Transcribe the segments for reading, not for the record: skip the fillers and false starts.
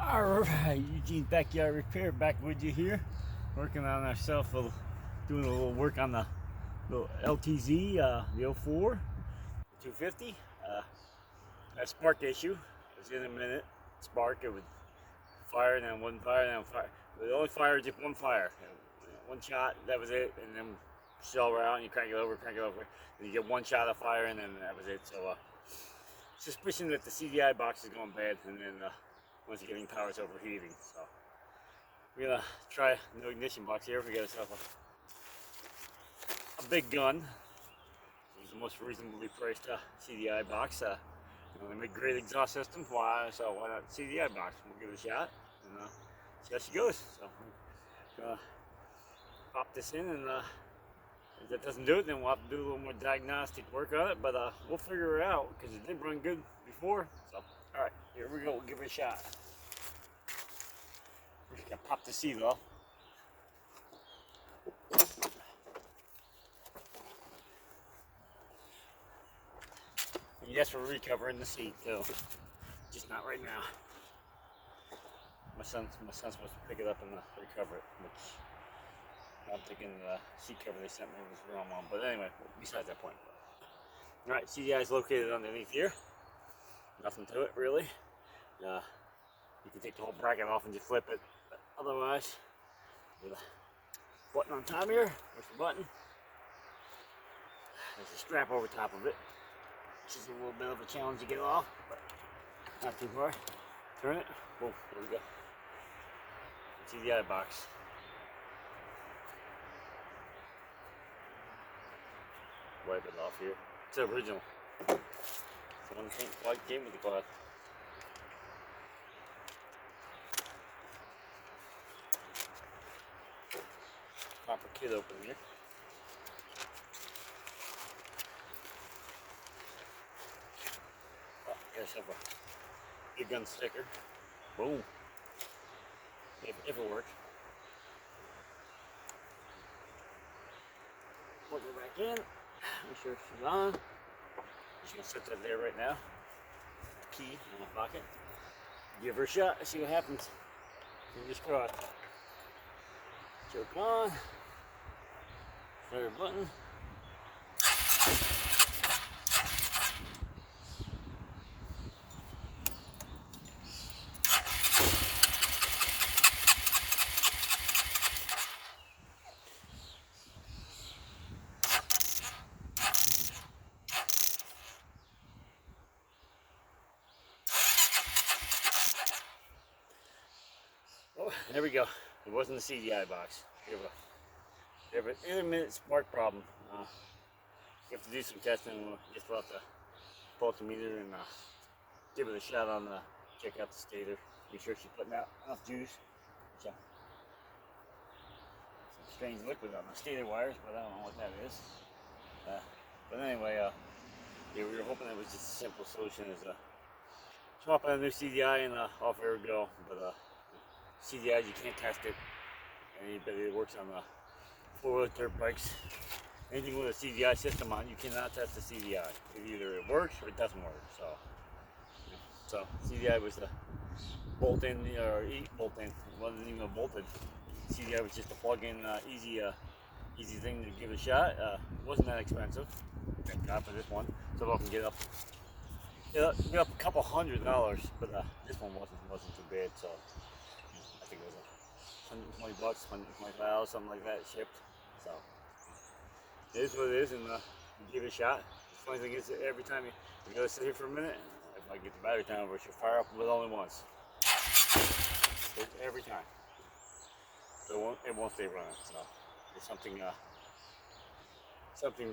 Alright, Eugene's Backyard Repair back with you here, working on ourselves, doing a little work on the little LTZ, the 04, 250. That spark issue was in a minute. Spark, it would fire, and then wouldn't fire, and then fire. It only fired just one fire, one shot, that was it, and then shell around, and you crank it over, and you get one shot of fire, and then that was it. So, suspicion that the CDI box is going bad, and then once you're getting power, it's overheating. So we're gonna try a new ignition box here. We got ourselves a big gun. It's the most reasonably priced CDI box. They make great exhaust systems. So why not CDI box? We'll give it a shot and see how she goes. So I'm gonna pop this in, and if that doesn't do it, then we'll have to do a little more diagnostic work on it. But we'll figure it out because it did run good before. So all right, here we go. We'll give it a shot. First, gotta pop the seat off. And yes, we're recovering the seat too, just not right now. My son's supposed to pick it up and recover it, which I'm thinking the seat cover they sent me was the wrong one. But anyway, besides that point. All right, CDI is located underneath here. Nothing to it really. You can take the whole bracket off and just flip it. But otherwise, with a button on top here, there's the button. There's a strap over top of it, which is a little bit of a challenge to get off, but not too far. Turn it. Boom. There we go. CDI box. Wipe it off here. It's original. It's one thing like came with the cloth. Proper kit open here. Oh, guys have a big gun sticker. Boom. If it works. Plug it back in. Make sure she's on. Just gonna set that there right now. Key in my pocket. Give her a shot. See what happens. Fingers crossed. Choke on. Start her button. Oh, there we go. It wasn't the CDI box. You have an intermittent spark problem. You have to do some testing. We'll just pull out the voltmeter and give it a shot on check out the stator. Be sure she's putting out enough juice. Some strange liquid on the stator wires, but I don't know what that is. But anyway, yeah, we were hoping it was just a simple solution as swap out a new CDI and off we go. But CDI, you can't test it. Anybody that works on four-wheel dirt bikes, anything with a CDI system on, you cannot test the CDI. Either it works or it doesn't work. So CDI was the bolt-in or bolt-in. It wasn't even a bolted. CDI was just a plug-in, easy thing to give it a shot. It wasn't that expensive. Thank God for this one. So I can get up a couple $100, but this one wasn't too bad. So I think it was $120, $125, something like that shipped. So it is what it is, and give it a shot. The funny thing is that every time you gotta sit here for a minute, if I get the battery time over, she'll fire up with only once. Every time. So it won't stay running. So there's something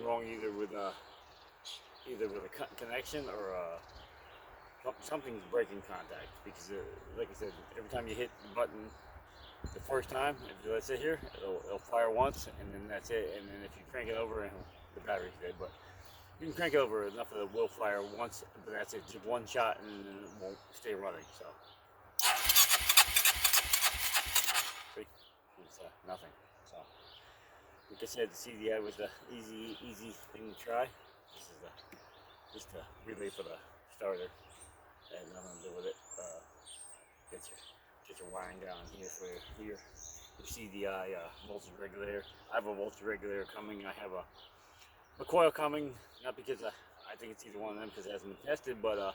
wrong either with a connection or something's breaking contact, because like I said, every time you hit the button the first time, if you let it sit here, it'll fire once, and then that's it. And then if you crank it over, and the battery's dead, but you can crank it over enough that it will fire once, but that's it, just one shot, and then it won't stay running. So see, it's nothing. So like I said, the CDI was the easy thing to try. This is just a relay for the starter, and nothing to do with it. Gets here. wiring down here for your CDI voltage regulator. I have a voltage regulator coming. I have a coil coming, not because I think it's either one of them because it hasn't been tested, but the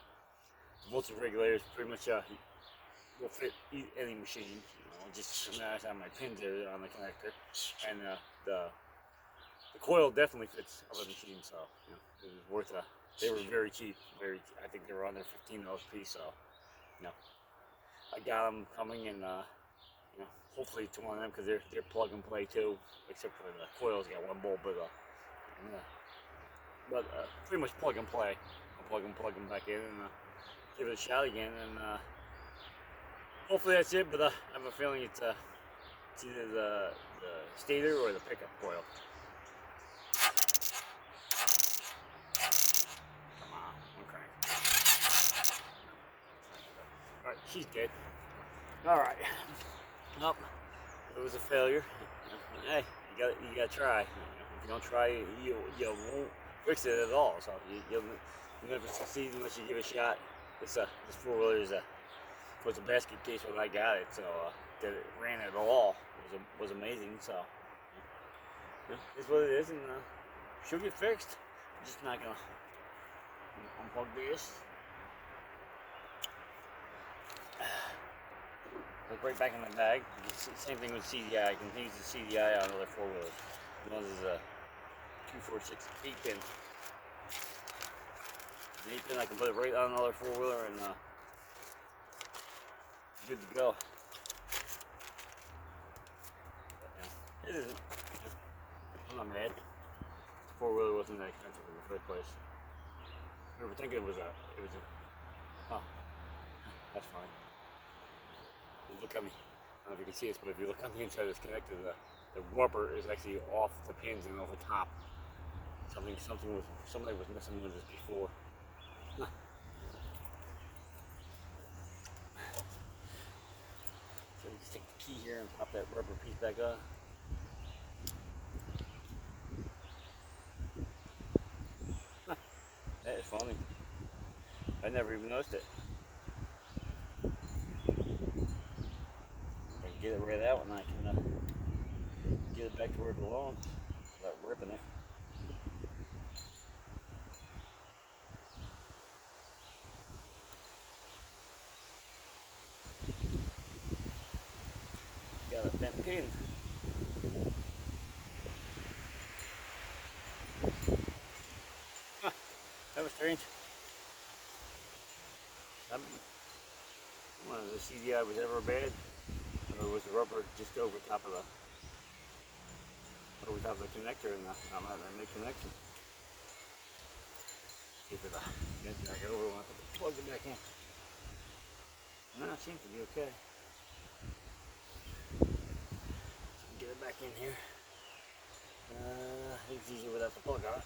voltage regulator is pretty much will fit any machine. You know, just I have my pins there on the connector, and the coil definitely fits other machines. So you know, it was worth a. They were very cheap. I think they were under $15 a piece. So you know, I got them coming, and you know, hopefully it's one of them because they're plug and play too, except for the coils got one bolt, but pretty much plug and play. I'll plug them back in and give it a shot again, and hopefully that's it. But I have a feeling it's either the stator or the pickup coil. Come on, okay. All right, she's dead. All right. Nope. It was a failure. Hey, you gotta try. If you don't try, you won't fix it at all. So you'll never succeed unless you give it a shot. This 4-wheeler was a basket case when I got it. So that it ran at all was amazing. So it's what it is, and she'll get fixed. I'm just not gonna unplug this. Right back in the bag. Same thing with CDI. I can use the CDI on other 4-wheelers. One is a 246 8-pin. The 8-pin, I can put it right on another 4-wheeler and good to go. But, yeah, it isn't. I'm not mad. The 4-wheeler wasn't that expensive in the first place. I remember thinking it was a. Oh, that's fine. Look at me. I don't know if you can see this, but if you look on the inside of this connector, the rubber is actually off the pins and over top. Somebody was messing with this before. Huh. So you just take the key here and pop that rubber piece back up. Huh. That is funny. I never even noticed it. Get it right out, and I can get it back to where it belongs without ripping it. Got a bent pin. Huh, that was strange. One of the CDI was ever bad. Or was the rubber just over top of the connector, and I'm not gonna make connection. See if it gets back over when I plug it back in. No, it seems to be okay. So get it back in here. It's easier without the plug on it.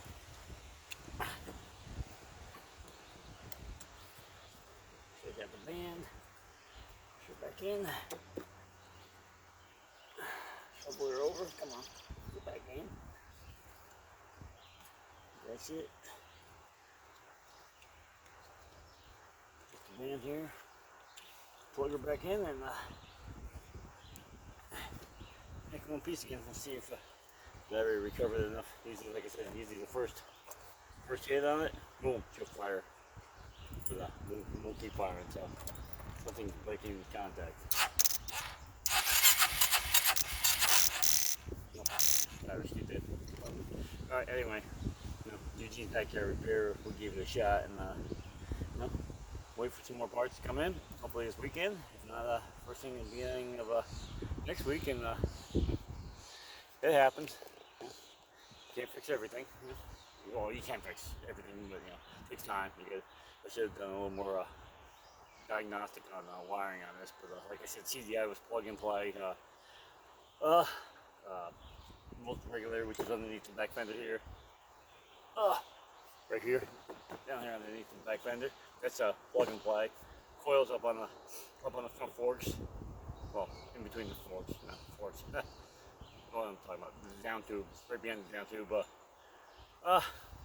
Shake out the band. Push it back in. Shuffle her over. Come on. Get back in. That's it. Put the band here. Plug her back in and make one piece again. We'll see if the battery recovered enough. Usually, like I said, usually the first hit on it, boom, she'll fire. Won't keep firing until something's breaking contact. Battery's too dead. Alright, anyway, Eugene's backyard repair, we'll give it a shot and wait for some more parts to come in, hopefully this weekend, if not first thing in the beginning of next week, and it happens. Can't fix everything. Well, you can't fix everything, but it takes time. I should have done a little more diagnostic on wiring on this, but like I said, CDI was plug and play. Voltage regulator, which is underneath the back fender here. Right here, down here underneath the back fender. That's a plug and play. Coils up on the front forks. Well, in between the forks, not the forks. What I'm talking about, the down tube, right behind the down tube.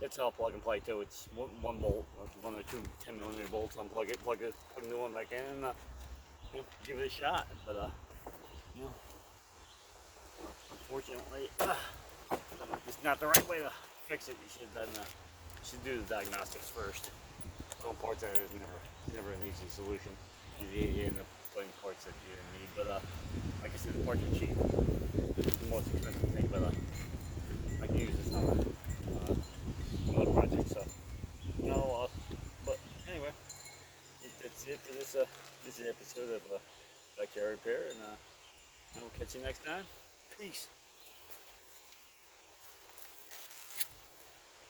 It's all plug and play too. It's one bolt, one or two 10mm bolts. Unplug it, plug a new one back in, and give it a shot. But you know, unfortunately, it's not the right way to fix it. You should do the diagnostics first. Some parts are never an easy solution. You end up putting parts that you didn't need. But like I said, the parts are cheap. It's the most expensive thing. But I can use this on another project. So but anyway, that's it for this episode of Backyard Repair, and we'll catch you next time. Peace.